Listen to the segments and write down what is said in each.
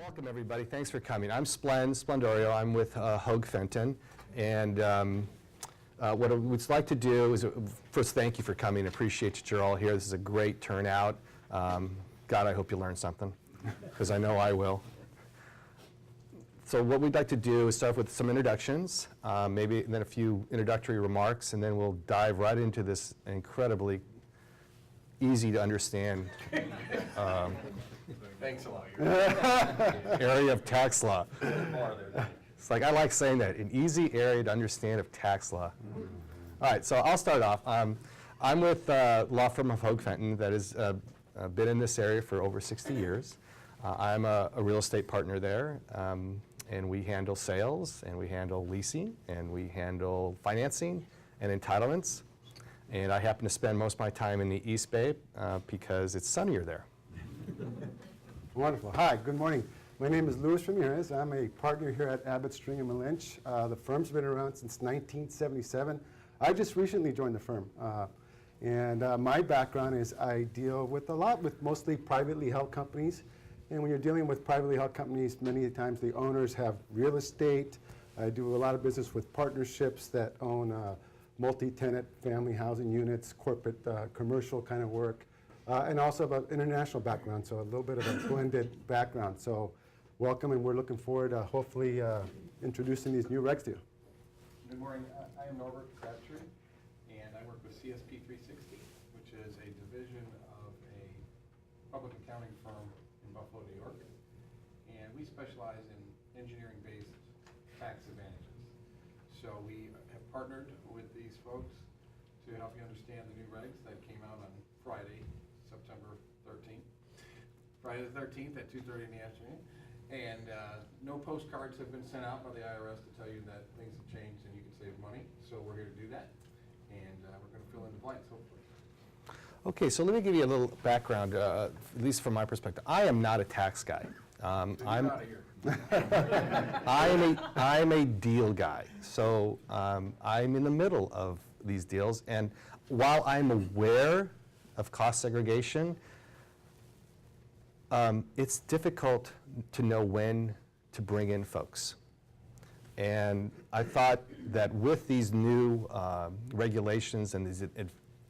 Welcome, everybody. Thanks for coming. I'm Splendorio. I'm with Hoag Fenton. And what I would like to do is, first, thank you for coming. Appreciate that you're all here. This is a great turnout. God, I hope you learned something, because I know I will. So what we'd like to do is start with some introductions, maybe and then a few introductory remarks, and then we'll dive right into this incredibly easy to understand Thanks a lot. area of tax law. It's like, I like saying that, an easy area to understand of tax law. All right, so I'll start off. I'm with law firm of Hoag Fenton that has been in this area for over 60 years. I'm a real estate partner there, and we handle sales, and we handle leasing, and we handle financing and entitlements. And I happen to spend most of my time in the East Bay because it's sunnier there. Wonderful. Hi, good morning. My name is Luis Ramirez. I'm a partner here at Abbott, Stringham & Lynch. The firm's been around since 1977. I just recently joined the firm. My background is I deal with mostly privately held companies. And when you're dealing with privately held companies, many times the owners have real estate. I do a lot of business with partnerships that own multi-tenant family housing units, corporate commercial kind of work. And also have an international background, so a little bit of a blended background. So welcome, and we're looking forward to hopefully introducing these new regs to you. Good morning. I am Norbert Crabtree, and I work with CSP 360, which is a division of a public accounting firm in Buffalo, New York. And we specialize in engineering-based tax advantages. So we have partnered with these folks to help you understand the new regs that came out on Friday, September 13th. Friday the 13th at 2:30 in the afternoon. And no postcards have been sent out by the IRS to tell you that things have changed and you can save money. So we're here to do that. And we're going to fill in the blanks, hopefully. Okay, so let me give you a little background, at least from my perspective. I am not a tax guy. So you're out of here. I'm a deal guy. So I'm in the middle of these deals. And while I'm aware of cost segregation, it's difficult to know when to bring in folks. And I thought that with these new regulations and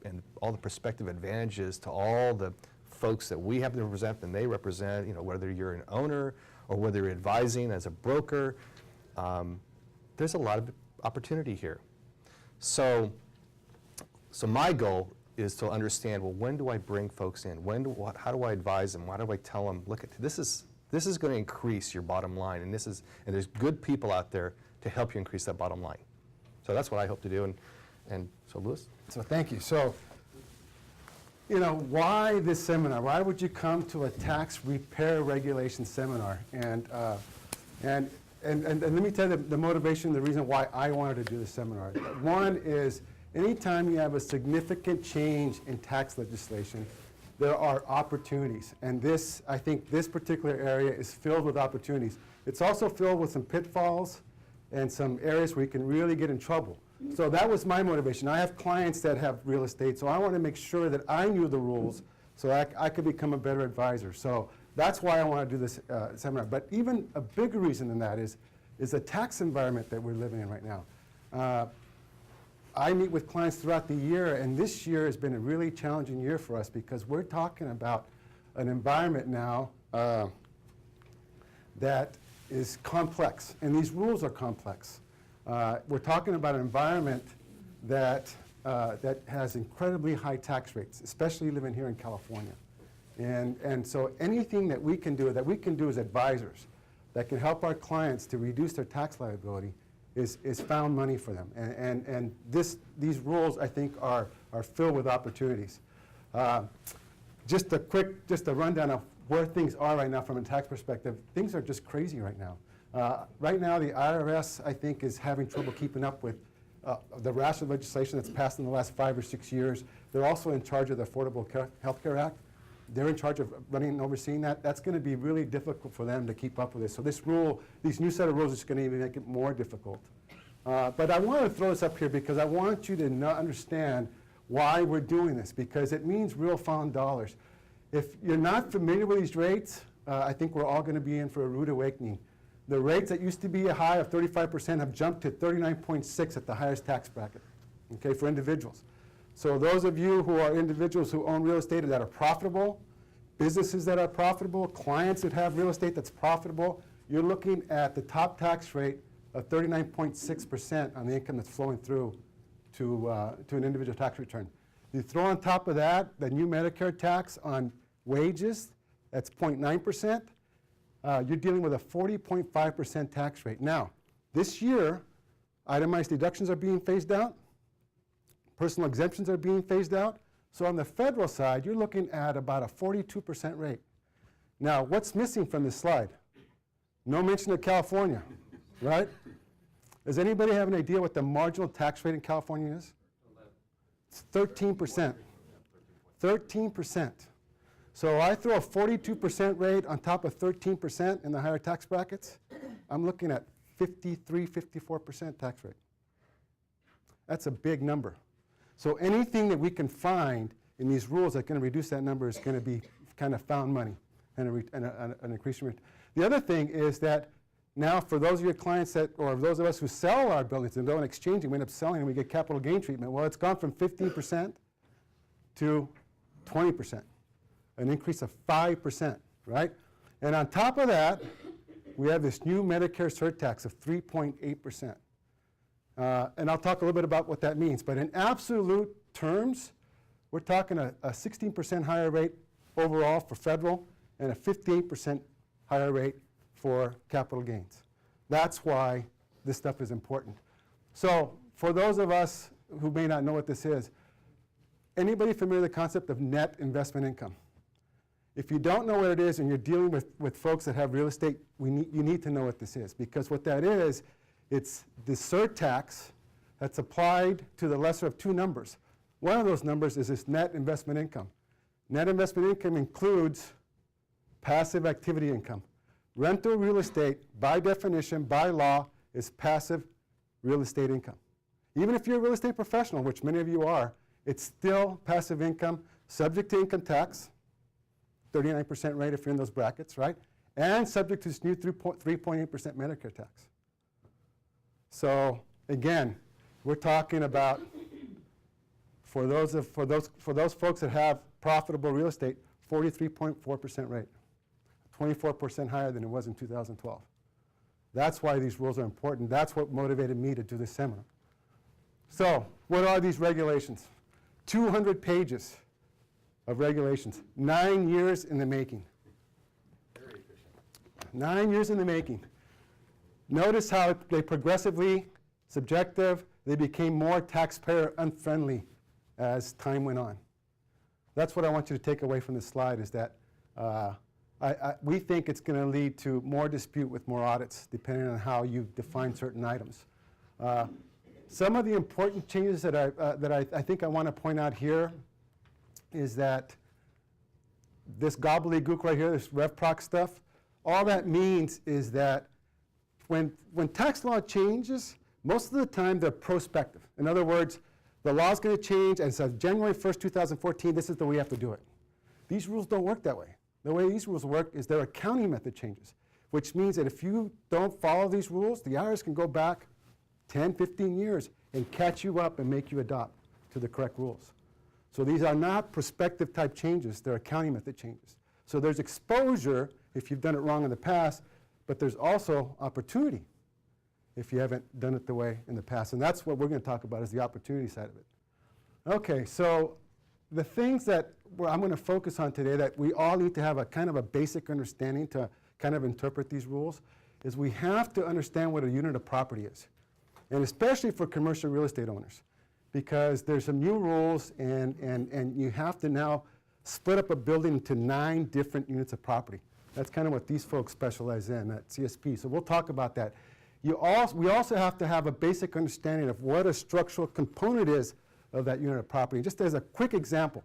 and all the prospective advantages to all the folks that we have to represent and they represent, whether you're an owner or whether you're advising as a broker, there's a lot of opportunity here. So my goal is to understand, well, when do I bring folks in? How do I advise them? Why do I tell them, look, this is going to increase your bottom line, and there's good people out there to help you increase that bottom line. So that's what I hope to do, and so Louis? So thank you. So, why this seminar? Why would you come to a tax repair regulation seminar? And let me tell you the motivation, the reason why I wanted to do this seminar. One is, anytime you have a significant change in tax legislation, there are opportunities. And I think this particular area is filled with opportunities. It's also filled with some pitfalls and some areas where you can really get in trouble. So that was my motivation. I have clients that have real estate, so I want to make sure that I knew the rules so that I could become a better advisor. So that's why I want to do this seminar. But even a bigger reason than that is the tax environment that we're living in right now. I meet with clients throughout the year, and this year has been a really challenging year for us because we're talking about an environment now that is complex, and these rules are complex. We're talking about an environment that has incredibly high tax rates, especially living here in California. And so anything that we can do as advisors that can help our clients to reduce their tax liability is found money for them. And these rules, I think, are filled with opportunities. Just a rundown of where things are right now from a tax perspective. Things are just crazy right now. Right now, the IRS, I think, is having trouble keeping up with the rash of legislation that's passed in the last 5 or 6 years. They're also in charge of the Affordable Health Care Act. They're in charge of running and overseeing that. That's going to be really difficult for them to keep up with this. So these new set of rules is going to even make it more difficult. But I want to throw this up here because I want you to understand why we're doing this, because it means real found dollars. If you're not familiar with these rates, I think we're all going to be in for a rude awakening. The rates that used to be a high of 35% have jumped to 39.6 at the highest tax bracket, okay, for individuals. So those of you who are individuals who own real estate that are profitable, businesses that are profitable, clients that have real estate that's profitable, you're looking at the top tax rate of 39.6% on the income that's flowing through to an individual tax return. You throw on top of that the new Medicare tax on wages, that's 0.9%. You're dealing with a 40.5% tax rate. Now, this year, itemized deductions are being phased out. Personal exemptions are being phased out. So on the federal side, you're looking at about a 42% rate. Now, what's missing from this slide? No mention of California, right? Does anybody have an idea what the marginal tax rate in California is? It's 13%. 13%. So I throw a 42% rate on top of 13% in the higher tax brackets, I'm looking at 53, 54% tax rate. That's a big number. So anything that we can find in these rules that's going to reduce that number is going to be kind of found money and an increasing rate. The other thing is that now for those of your clients that, or those of us who sell our buildings and don't exchange, and we end up selling and we get capital gain treatment, well, it's gone from 15% to 20%, an increase of 5%, right? And on top of that, we have this new Medicare surtax of 3.8%. And I'll talk a little bit about what that means. But in absolute terms, we're talking a 16% higher rate overall for federal and a 58% higher rate for capital gains. That's why this stuff is important. So for those of us who may not know what this is, anybody familiar with the concept of net investment income? If you don't know what it is and you're dealing with folks that have real estate, you need to know what this is, because what that is, it's the surtax that's applied to the lesser of two numbers. One of those numbers is this net investment income. Net investment income includes passive activity income. Rental real estate, by definition, by law, is passive real estate income. Even if you're a real estate professional, which many of you are, it's still passive income, subject to income tax, 39% rate if you're in those brackets, right? And subject to this new 3.8% Medicare tax. So again, we're talking about for those folks that have profitable real estate, 43.4% rate, 24% higher than it was in 2012. That's why these rules are important. That's what motivated me to do this seminar. So what are these regulations? 200 pages of regulations, 9 years in the making. Very efficient. 9 years in the making. Notice how they progressively, subjective, they became more taxpayer unfriendly as time went on. That's what I want you to take away from this slide, is that we think it's going to lead to more dispute with more audits, depending on how you define certain items. Some of the important changes that I think I want to point out here is that this gobbledygook right here, this RevProc stuff, all that means is that when tax law changes, most of the time they're prospective. In other words, the law's going to change, and so January 1st, 2014, this is the way you have to do it. These rules don't work that way. The way these rules work is their accounting method changes, which means that if you don't follow these rules, the IRS can go back 10, 15 years and catch you up and make you adopt to the correct rules. So these are not prospective type changes, they're accounting method changes. So there's exposure if you've done it wrong in the past, but there's also opportunity if you haven't done it the way in the past. And that's what we're going to talk about, is the opportunity side of it. Okay, so the things that I'm going to focus on today that we all need to have a kind of a basic understanding to kind of interpret these rules is we have to understand what a unit of property is, and especially for commercial real estate owners, because there's some new rules and you have to now split up a building into 9 different units of property. That's kind of what these folks specialize in at CSP. So we'll talk about that. We also have to have a basic understanding of what a structural component is of that unit of property. Just as a quick example,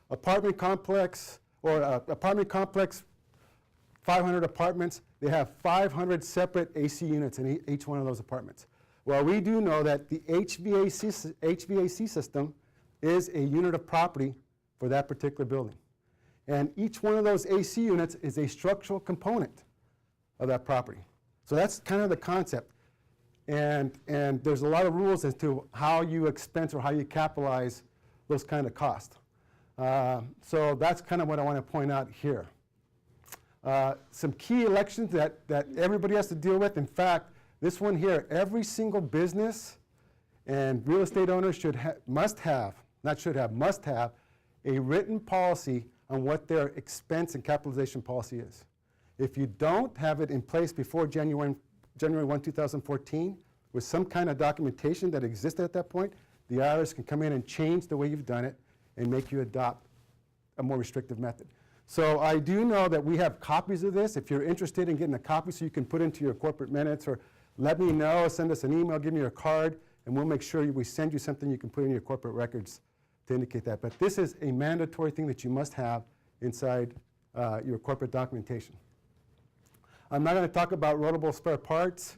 apartment complex, 500 apartments, they have 500 separate AC units in each one of those apartments. Well, we do know that the HVAC system is a unit of property for that particular building. And each one of those AC units is a structural component of that property. So that's kind of the concept. And there's a lot of rules as to how you expense or how you capitalize those kind of costs. So that's kind of what I want to point out here. Some key elections that everybody has to deal with. In fact, this one here, every single business and real estate owner must have a written policy on what their expense and capitalization policy is. If you don't have it in place before January 1, 2014, with some kind of documentation that existed at that point, the IRS can come in and change the way you've done it and make you adopt a more restrictive method. So I do know that we have copies of this. If you're interested in getting a copy so you can put into your corporate minutes, or let me know, send us an email, give me your card, and we'll make sure we send you something you can put in your corporate records to indicate that. But this is a mandatory thing that you must have inside your corporate documentation. I'm not going to talk about rollable spare parts.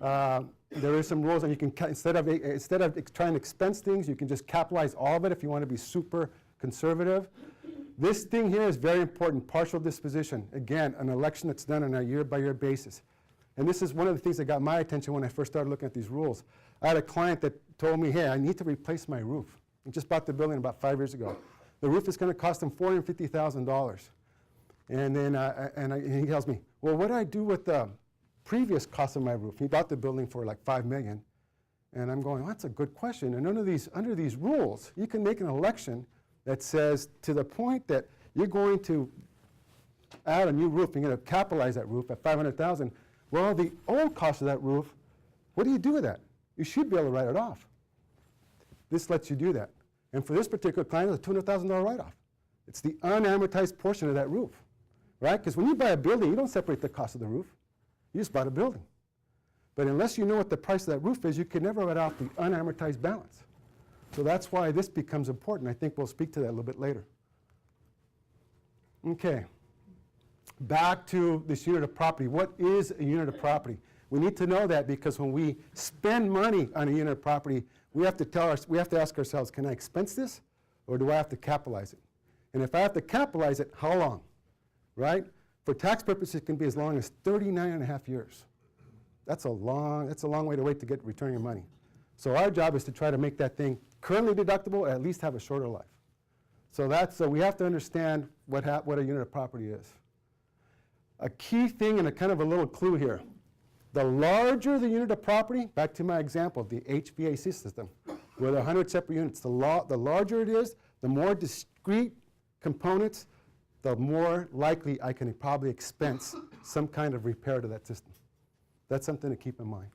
There is some rules, and you can, instead of trying to expense things, you can just capitalize all of it if you want to be super conservative. This thing here is very important, partial disposition. Again, an election that's done on a year-by-year basis. And this is one of the things that got my attention when I first started looking at these rules. I had a client that told me, hey, I need to replace my roof. He just bought the building about 5 years ago. The roof is going to cost him $450,000. And then he tells me, well, what do I do with the previous cost of my roof? He bought the building for like $5 million. And I'm going, well, that's a good question. And under these rules, you can make an election that says, to the point that you're going to add a new roof, you're going to capitalize that roof at $500,000. Well, the old cost of that roof, what do you do with that? You should be able to write it off. This lets you do that. And for this particular client, it's a $200,000 write-off. It's the unamortized portion of that roof, right? Because when you buy a building, you don't separate the cost of the roof. You just bought a building. But unless you know what the price of that roof is, you can never write off the unamortized balance. So that's why this becomes important. I think we'll speak to that a little bit later. Okay. Back to this unit of property. What is a unit of property? We need to know that, because when we spend money on a unit of property, we have to ask ourselves, can I expense this, or do I have to capitalize it? And if I have to capitalize it, how long? Right? For tax purposes, it can be as long as 39.5 years. That's a long way to wait to get return your money. So our job is to try to make that thing currently deductible, or at least have a shorter life. So we have to understand what a unit of property is. A key thing and a kind of a little clue here. The larger the unit of property, back to my example, the HVAC system, with 100 separate units, the larger it is, the more discrete components, the more likely I can probably expense some kind of repair to that system. That's something to keep in mind.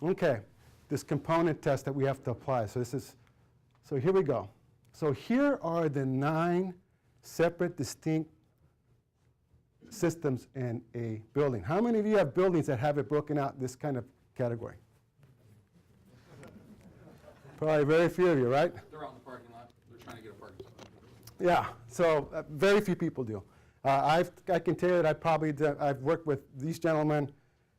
Okay, this component test that we have to apply. So here we go. So here are the 9 separate, distinct systems in a building. How many of you have buildings that have it broken out in this kind of category? Probably very few of you, right? They're out in the parking lot. They're trying to get a parking spot. Yeah, so very few people do. I can tell you that I've worked with these gentlemen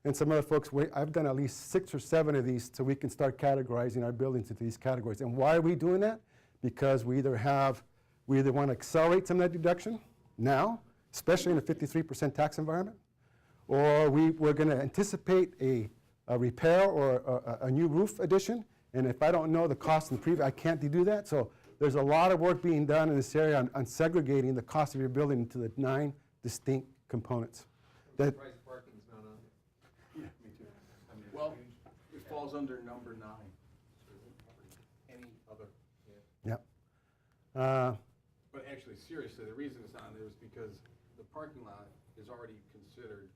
and some other folks. I've done at least 6 or 7 of these so we can start categorizing our buildings into these categories. And why are we doing that? Because we either want to accelerate some of that deduction now, especially in a 53% tax environment, or we're going to anticipate a repair or a new roof addition. And if I don't know the cost and previous, I can't do that. So there's a lot of work being done in this area on segregating the cost of your building into the 9 distinct components. That Price parking is not on there. Yeah, me too. Well, it falls under number 9. Any other? Yep. But actually, seriously, the reason it's on there is because the parking lot is already considered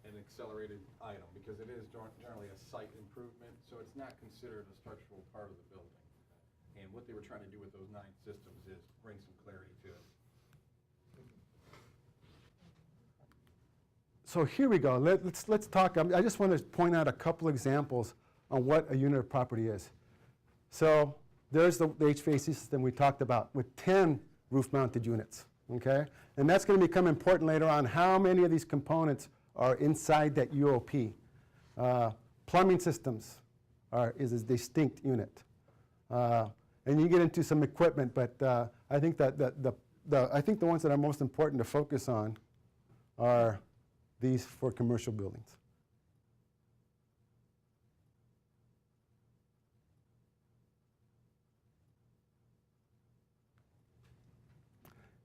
an accelerated item, because it is generally a site improvement, so it's not considered a structural part of the building. And what they were trying to do with those 9 systems is bring some clarity to it. So here we go. Let's talk. I just want to point out a couple examples on what a unit of property is. So there's the HVAC system we talked about with 10 roof-mounted units. Okay, and that's going to become important later on. How many of these components are inside that UOP? Plumbing systems is a distinct unit. And you get into some equipment, but I think that the I think the ones that are most important to focus on are these for commercial buildings.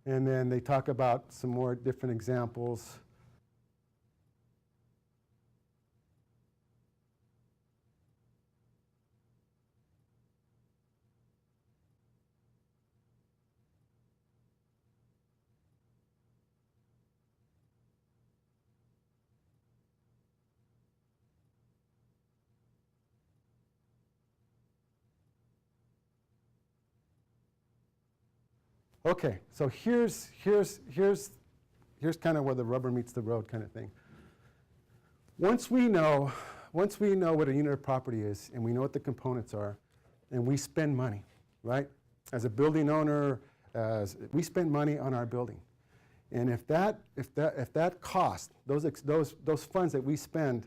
And then they talk about some more different examples. Okay, so here's kind of where the rubber meets the road kind of thing. Once we know what a unit of property is, and we know what the components are, and we spend money, right? As a building owner, we spend money on our building, and if that cost, those funds that we spend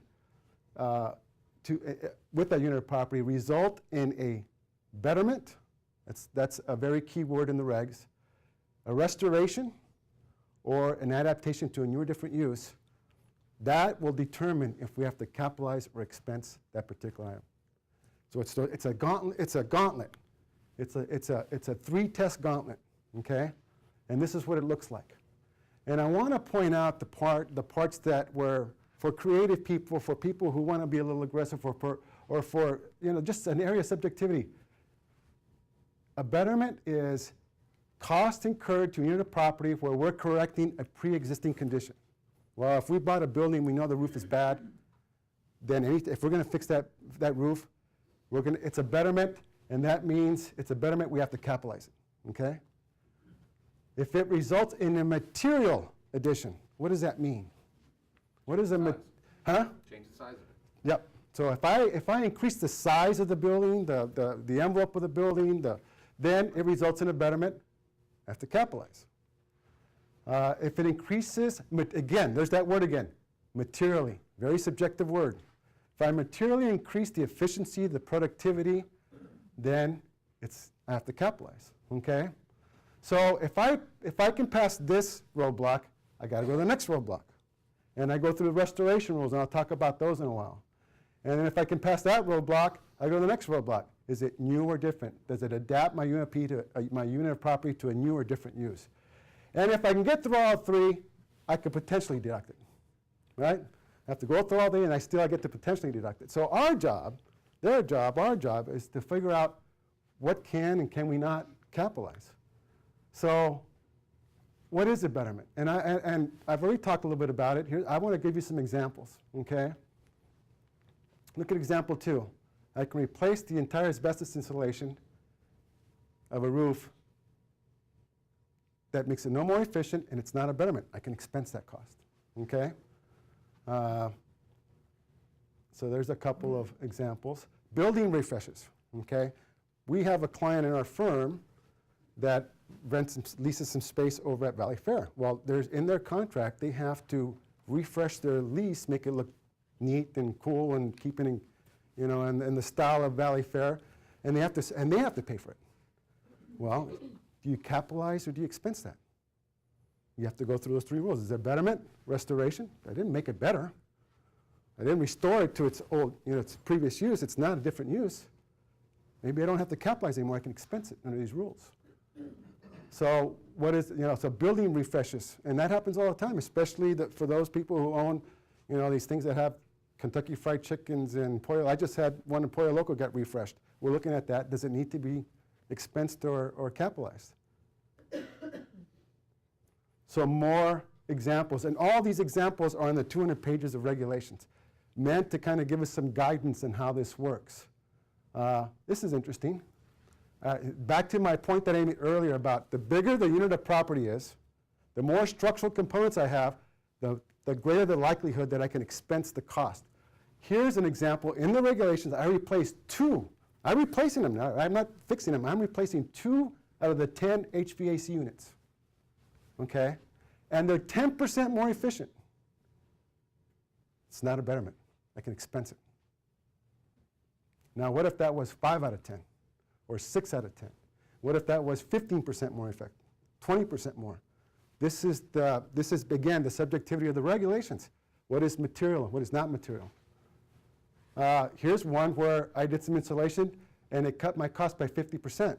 with that unit of property result in a betterment, that's a very key word in the regs, a restoration, or an adaptation to a new or different use, that will determine if we have to capitalize or expense that particular item. So it's a gauntlet. It's a three-test gauntlet, okay? And this is what it looks like. And I want to point out the parts that were for creative people, for people who want to be a little aggressive, or for just an area of subjectivity. A betterment is cost incurred to a unit of property where we're correcting a pre-existing condition. Well, if we bought a building, we know the roof is bad, then if we're going to fix that roof, it's a betterment, and that means it's a betterment, we have to capitalize it, okay? If it results in a material addition, what does that mean? What is a huh? Change the size of it. Yep. So if I increase the size of the building, the envelope of the building, then it results in a betterment. I have to capitalize. If it increases, again, there's that word again, materially, very subjective word. If I materially increase the efficiency, the productivity, then I have to capitalize, okay? So if I can pass this roadblock, I got to go to the next roadblock. And I go through the restoration rules, and I'll talk about those in a while. And then if I can pass that roadblock, I go to the next roadblock. Is it new or different? Does it adapt my unit of property to a new or different use? And if I can get through all three, I could potentially deduct it, right? I have to go through all three, and I get to potentially deduct it. So our job is to figure out what can and can we not capitalize. So what is a betterment? And I've already talked a little bit about it. Here, I want to give you some examples, okay? Look at example 2. I can replace the entire asbestos insulation of a roof that makes it no more efficient, and it's not a betterment. I can expense that cost, okay? So there's a couple of examples. Building refreshes, okay? We have a client in our firm that leases some space over at Valley Fair. Well, in their contract, they have to refresh their lease, make it look neat and cool and keep it in the style of Valley Fair, and they have to pay for it. Well, do you capitalize or do you expense that? You have to go through those three rules. Is it betterment, restoration? I didn't make it better. I didn't restore it to its its previous use. It's not a different use. Maybe I don't have to capitalize anymore. I can expense it under these rules. So so building refreshes, and that happens all the time, especially for those people who own, these things that have Kentucky Fried Chickens and Pollo. I just had one in Pollo Loco get refreshed. We're looking at that. Does it need to be expensed or capitalized? So more examples, and all these examples are in the 200 pages of regulations, meant to kind of give us some guidance on how this works. This is interesting. Back to my point that I made earlier about the bigger the unit of property is, the more structural components I have, the greater the likelihood that I can expense the cost. Here's an example. In the regulations, I replaced 2. I'm replacing them now. I'm not fixing them. I'm replacing 2 out of the 10 HVAC units. Okay? And they're 10% more efficient. It's not a betterment. I can expense it. Now, what if that was 5 out of 10? Or 6 out of 10? What if that was 15% more effective? 20% more. This is, again, the subjectivity of the regulations. What is material, what is not material? Here's one where I did some insulation, and it cut my cost by 50%.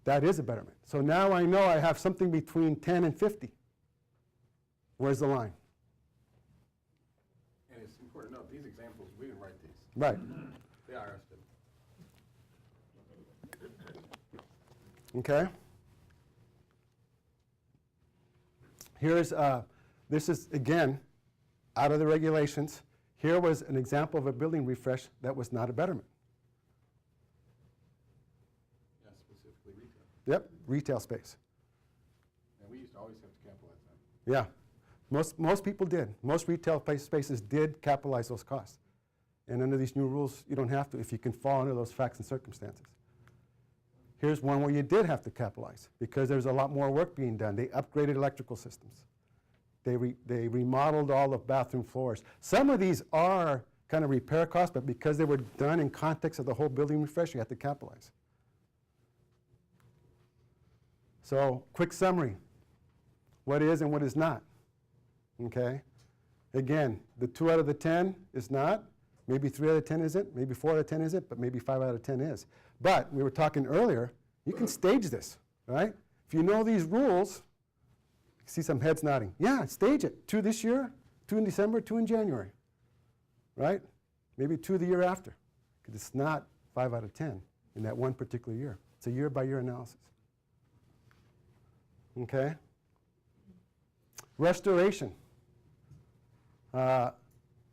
That is a betterment. So now I know I have something between 10 and 50. Where's the line? And it's important to note, these examples, we didn't write these. Right. The IRS did. Okay. Here's, this is, again, out of the regulations. Here was an example of a building refresh that was not a betterment. Yeah, specifically retail. Yep, retail space. And we used to always have to capitalize that. Yeah, most people did. Most retail spaces did capitalize those costs. And under these new rules, you don't have to if you can fall under those facts and circumstances. Here's one where you did have to capitalize because there's a lot more work being done. They upgraded electrical systems. They remodeled all the bathroom floors. Some of these are kind of repair costs, but because they were done in context of the whole building refresh, you have to capitalize. So, quick summary. What is and what is not. Okay? Again, the 2 out of the 10 is not. Maybe 3 out of 10 isn't. Maybe 4 out of 10 isn't. But maybe 5 out of 10 is. But we were talking earlier, you can stage this, right? If you know these rules, see some heads nodding. Yeah, stage it. 2 this year, 2 in December, 2 in January, right? Maybe 2 the year after, because it's not 5 out of 10 in that one particular year. It's a year-by-year analysis. Okay? Restoration. A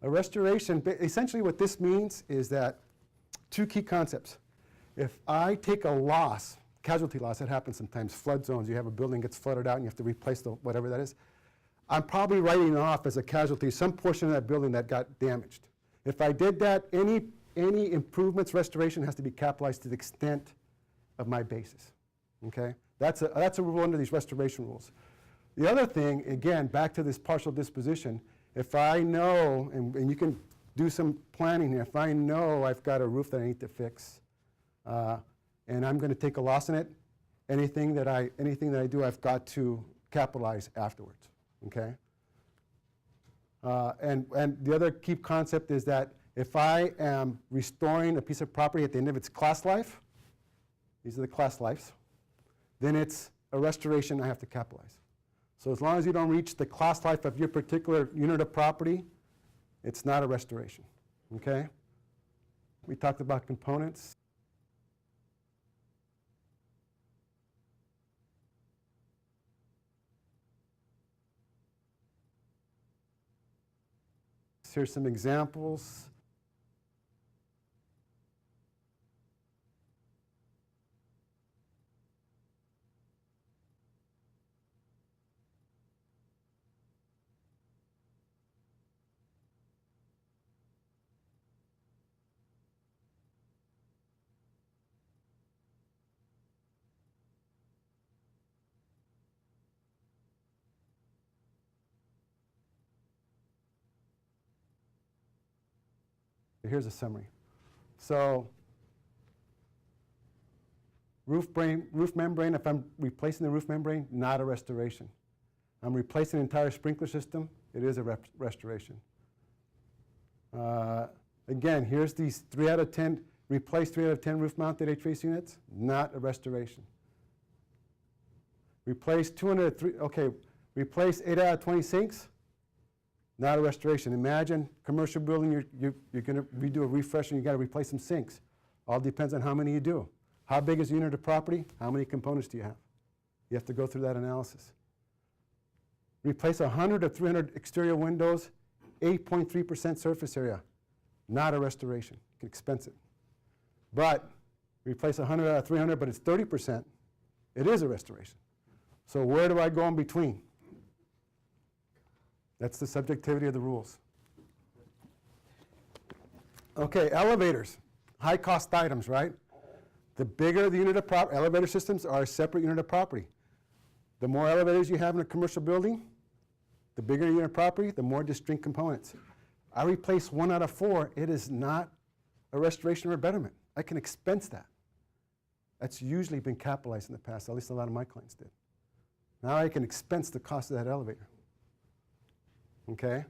restoration, essentially what this means is that 2 key concepts. If I take a loss, casualty loss, that happens sometimes, flood zones, you have a building gets flooded out and you have to replace the whatever that is, I'm probably writing off as a casualty some portion of that building that got damaged. If I did that, any improvements, restoration has to be capitalized to the extent of my basis. Okay? That's a rule under these restoration rules. The other thing, again, back to this partial disposition, if I know, and you can do some planning here, if I know I've got a roof that I need to fix, and I'm going to take a loss in it, anything that I do, I've got to capitalize afterwards. Okay? And the other key concept is that if I am restoring a piece of property at the end of its class life, these are the class lives, then it's a restoration I have to capitalize. So as long as you don't reach the class life of your particular unit of property, it's not a restoration. Okay? We talked about components. Here's some examples. Here's a summary. So, roof membrane, if I'm replacing the roof membrane, not a restoration. I'm replacing the entire sprinkler system, it is a restoration. Again, here's these 3 out of 10, replace 3 out of 10 roof-mounted HVAC units, not a restoration. Replace 8 out of 20 sinks, not a restoration. Imagine commercial building, you're going to redo a refresh and you've got to replace some sinks. All depends on how many you do. How big is the unit of property? How many components do you have? You have to go through that analysis. Replace 100 to 300 exterior windows, 8.3% surface area. Not a restoration. You can expense it. But replace 100 out of 300, but it's 30%. It is a restoration. So where do I go in between? That's the subjectivity of the rules. Okay, elevators, high cost items, right? The bigger the unit of property, elevator systems are a separate unit of property. The more elevators you have in a commercial building, the bigger your unit of property, the more distinct components. I replace 1 out of 4, it is not a restoration or a betterment. I can expense that. That's usually been capitalized in the past, at least a lot of my clients did. Now I can expense the cost of that elevator. Okay?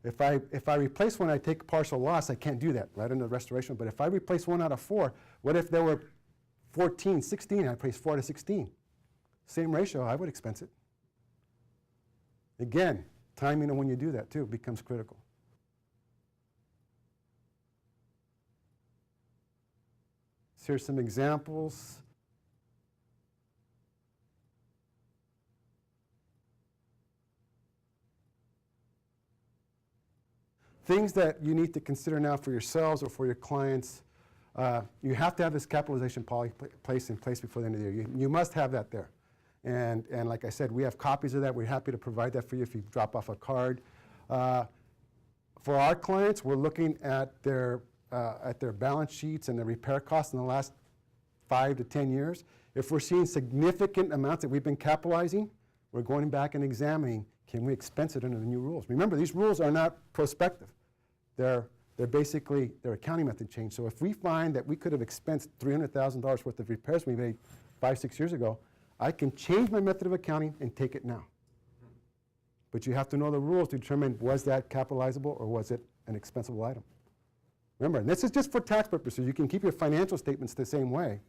If I replace one, I take partial loss. I can't do that right under restoration. But if I replace 1 out of 4, what if there were 14, 16, I replace 4 to 16? Same ratio, I would expense it. Again, timing on when you do that too becomes critical. So here's some examples. Things that you need to consider now for yourselves or for your clients. You have to have this capitalization policy in place before the end of the year. You must have that there. And like I said, we have copies of that. We're happy to provide that for you if you drop off a card. For our clients, we're looking at their balance sheets and their repair costs in the last 5 to 10 years. If we're seeing significant amounts that we've been capitalizing, we're going back and examining, can we expense it under the new rules? Remember, these rules are not prospective. They're basically their accounting method change. So if we find that we could have expensed $300,000 worth of repairs we made 5, 6 years ago, I can change my method of accounting and take it now. But you have to know the rules to determine was that capitalizable or was it an expensable item. Remember, and this is just for tax purposes. You can keep your financial statements the same way,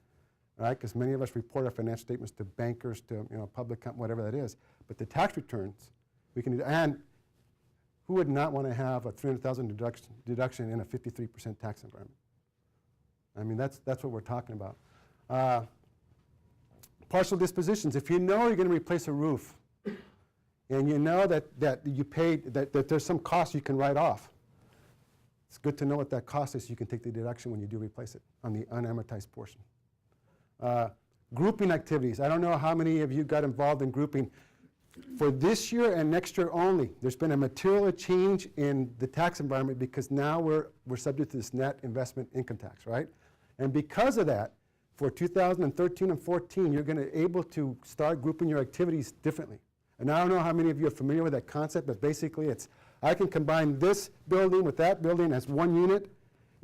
right? Because many of us report our financial statements to bankers, to public company, whatever that is. But the tax returns, we can do. And who would not want to have a $300,000 deduction in a 53% tax environment? I mean, that's what we're talking about. Partial dispositions. If you know you're going to replace a roof, and you know that you paid, that there's some cost you can write off, it's good to know what that cost is so you can take the deduction when you do replace it on the unamortized portion. Grouping activities. I don't know how many of you got involved in grouping. For this year and next year only, there's been a material change in the tax environment because now we're subject to this net investment income tax, right? And because of that, for 2013 and 14, you're going to be able to start grouping your activities differently. And I don't know how many of you are familiar with that concept, but basically I can combine this building with that building as one unit,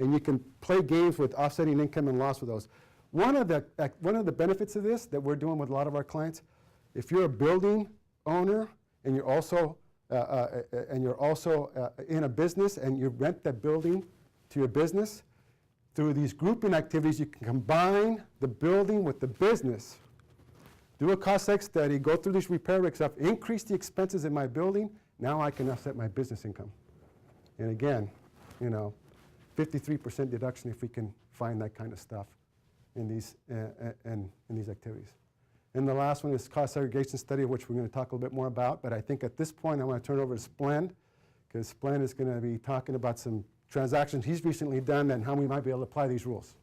and you can play games with offsetting income and loss with those. One of the benefits of this that we're doing with a lot of our clients, if you're a building owner and you're also in a business and you rent that building to your business, through these grouping activities, you can combine the building with the business, do a cost-seg study, go through these repair rig stuff, increase the expenses in my building. Now I can offset my business income. And again, 53% deduction if we can find that kind of stuff in these activities. And the last one is cost segregation study, which we're going to talk a little bit more about. But I think at this point, I want to turn it over to Splend, because Splend is going to be talking about some transactions he's recently done and how we might be able to apply these rules.